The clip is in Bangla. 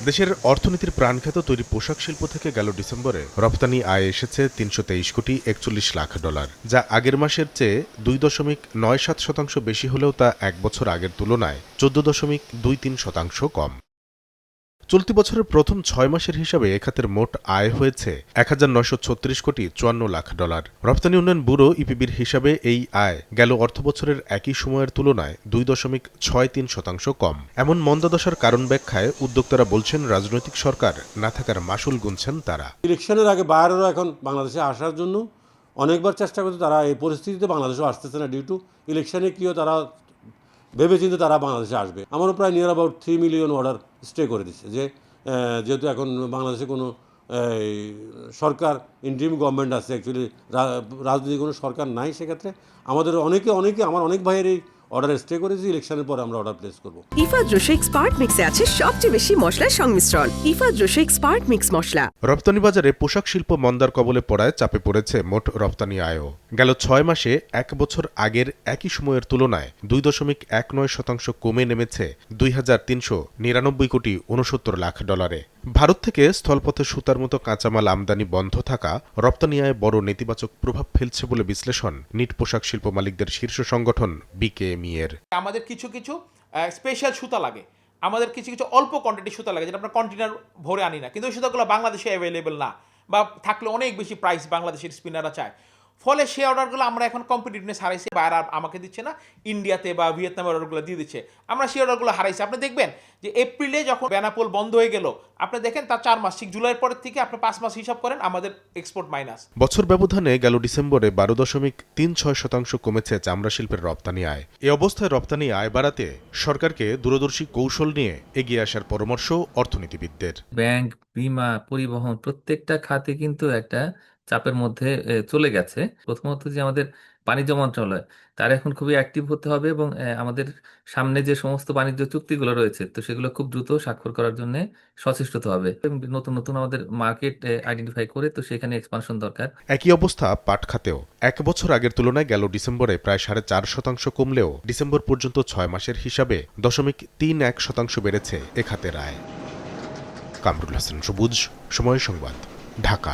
দেশের অর্থনীতির প্রাণঘাত তৈরি পোশাক শিল্প থেকে গেল ডিসেম্বরে রপ্তানি আয় এসেছে ৩২৩ কোটি ৪১ লাখ ডলার, যা আগের মাসের চেয়ে ২.৯৭% বেশি হলেও তা এক বছর আগের তুলনায় ১৪.২৩% কম। চলতি বছরের প্রথম ৬ মাসের হিসাবে এ খাতের মোট আয় হয়েছে ১,৯৩৬ কোটি ৫৪ লাখ ডলার। রপ্তানি উন্নয়ন ব্যুরো ইপিবির হিসাবে এই আয় গেল অর্থবছরের একই সময়ের তুলনায় ২.৬৩% কম। এমন মন্দাদশার কারণ ব্যাখ্যায় উদ্যোক্তারা বলছেন, রাজনৈতিক সরকার না থাকার মাশুল গুনছেন তারা। ইলেকশনের আগে বাইরেরও এখন বাংলাদেশে আসার জন্য অনেকবার চেষ্টা করছে, তারা এই পরিস্থিতিতে বাংলাদেশেও আসতেছে না, ডিউ টু ইলেকশনে কিও তারা ভেবেচিন্তে তারা বাংলাদেশে আসবে। আমারও প্রায় near about 3 million order stay করে দিচ্ছে, যেহেতু এখন বাংলাদেশে কোনো সরকার ইন্টারিম গভর্নমেন্ট আছে, অ্যাকচুয়ালি রাজনৈতিক কোনো সরকার নাই, সেক্ষেত্রে আমাদের অনেকে আমার অনেক ভাইয়েরই অর্ডার স্টে করেছি, ইলেকশনের পরে আমরা অর্ডার প্লেস করব। ইফাদ রশিক স্পার্ক মিক্সে আছে সবচেয়ে বেশি মশলার সংমিশ্রণ। ইফাদ রশিক স্পার্ক মিক্স মশলা। রপ্তানি বাজারে পোশাক শিল্প মন্দার কবলে পড়ায় চাপে পড়েছে মোট রপ্তানি আয়ও। গেল ৬ মাসে এক বছর আগের একই সময়ের তুলনায় ২.19% কমে নেমেছে ২,৩৯৯ কোটি ৬৯ লাখ ডলারে। ভারত থেকে স্থলপথে সুতার মতো কাঁচামাল আমদানি বন্ধ থাকা রপ্তানি আয়ে বড় নেতিবাচক প্রভাব ফেলছে বলে বিশ্লেষণ নিট পোশাক শিল্প মালিকদের শীর্ষ সংগঠন বিকেএমই এর। আমাদের কিছু কিছু স্পেশাল সুতা লাগে, আমাদের কিছু কিছু অল্প কোয়ান্টিটি সুতা লাগে, যেটা আমরা কন্টেনার ভরে আনি না, কিন্তু ওই সুতাগুলো বাংলাদেশে অ্যাভেলেবেল না, বা থাকলে অনেক বেশি প্রাইস বাংলাদেশের স্পিনাররা চায়। ফলে সেই অর্ডারগুলো আমরা এখন কম্পিটিটিভনেস হারাইছি, বাইরে আমাকে দিচ্ছে না, ইন্ডিয়াতে বা ভিয়েতনামের অর্ডারগুলো দিয়ে দিচ্ছে, আমরা সেই অর্ডারগুলো হারাইছি। আপনি দেখবেন যে এপ্রিলে যখন বেনাপোল বন্ধ হয়ে গেল, আপনি দেখেন তার 4 মাস, ঠিক জুলাইয়ের পরের থেকে আপনি 5 মাস হিসাব করেন, আমাদের এক্সপোর্ট মাইনাস। বছর ব্যবধানে গেল ডিসেম্বরে ১২.৩৬% কমেছে চামড়া শিল্পের রপ্তানি আয়। এ অবস্থায় রপ্তানি আয় বাড়াতে সরকারকে দূরদর্শী কৌশল নিয়ে এগিয়ে আসার পরামর্শ অর্থনীতিবিদদের। ব্যাংক, বিমা, পরিবহন প্রত্যেকটা খাতে কিন্তু একটা চাপের মধ্যে চলে গেছে। প্রথমত যে আমাদের বাণিজ্য মন্ত্রণালয়, তার এখন খুবই অ্যাক্টিভ হতে হবে এবং আমাদের সামনে যে সমস্ত বাণিজ্য চুক্তিগুলো রয়েছে, তো সেগুলো খুব দ্রুত স্বাক্ষর করার জন্য সচেষ্ট হতে হবে এবং নতুন নতুন আমাদের মার্কেট আইডেন্টিফাই করে তো সেখানে এক্সপানশন দরকার। একই অবস্থা পাট খাতেও। এক বছর আগের তুলনায় গেল ডিসেম্বরে প্রায় 4.5% কমলেও ডিসেম্বর পর্যন্ত 6 মাসের হিসাবে 0.31% বেড়েছে এ খাতের আয়। কামরুল হাসান সবুজ, সময় সংবাদ, ঢাকা।